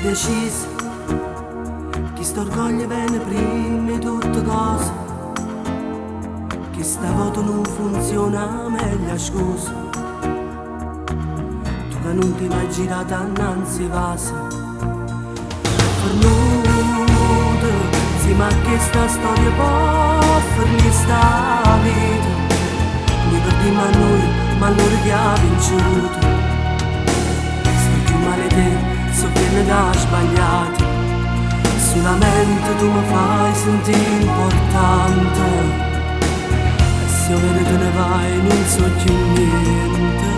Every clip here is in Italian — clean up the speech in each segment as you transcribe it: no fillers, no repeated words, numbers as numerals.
deciso che st'orgoglio viene prima di tutte cose, che sta voto non funziona meglio scusa. Tu che non ti mai girata annanzi vasa fornuta, sì, ma che sta storia può farmi sta vita. Mi perdiamo a noi, ma loro che ha vinciuto. Sto più maledetto, so che ne ha sbagliato. Solamente tu mi fai sentire importante. E se io vedo te ne vai non so più niente.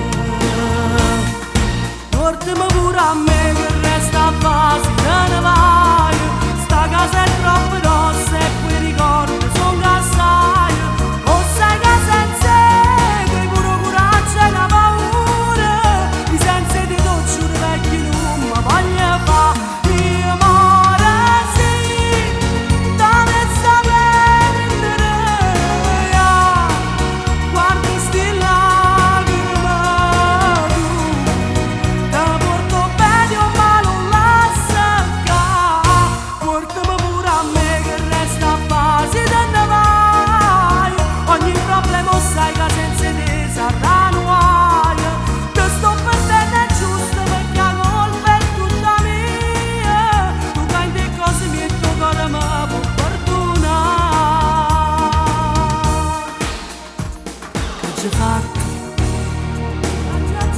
Portami pure a me che resta a base, te ne vai. Sta casa è troppo grossa e quei ricordi sono assai. O sai che senza che pure coraggio e la paura, di senza di doccio di vecchi non mi voglio fa'. Io amore sì, da me sta prendere. Guarda sti lacrime tu, te porto bene o male non la secca. Portami pure a me che resta a base, te ne vai. Ogni problema sai che senza te sarà nuoia. Te sto perdendo è giusto perché la colpa è tutta mia. Tu fai le cose mie e tuo cuore mi può perdonare. Che ci hai fatto?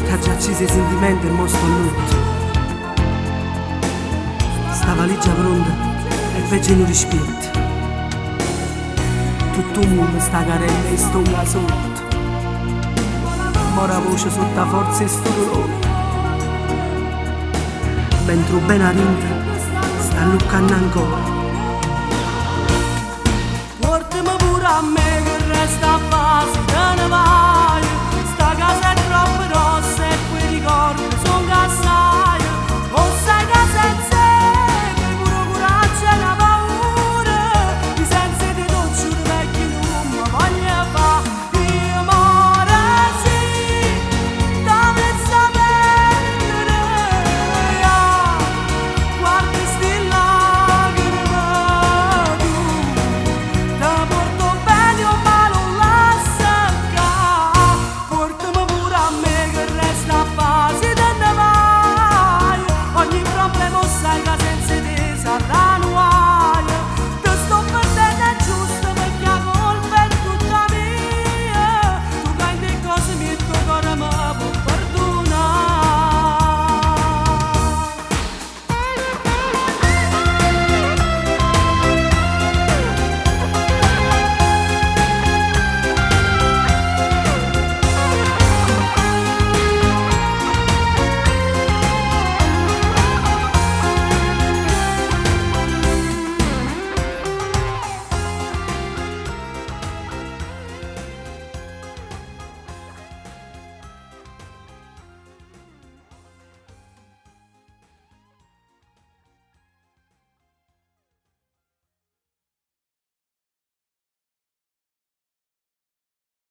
Che già accesi i sentimenti e mo sto lutto. Sta valigia pronta e peggio non rispetto. Tutto il mondo sta carella e sto là sotto. Mora voce sotto la forza e sto dolore. Mentre ben a rinta sta luccando ancora. Portami pure a me che resta a base, te ne vai.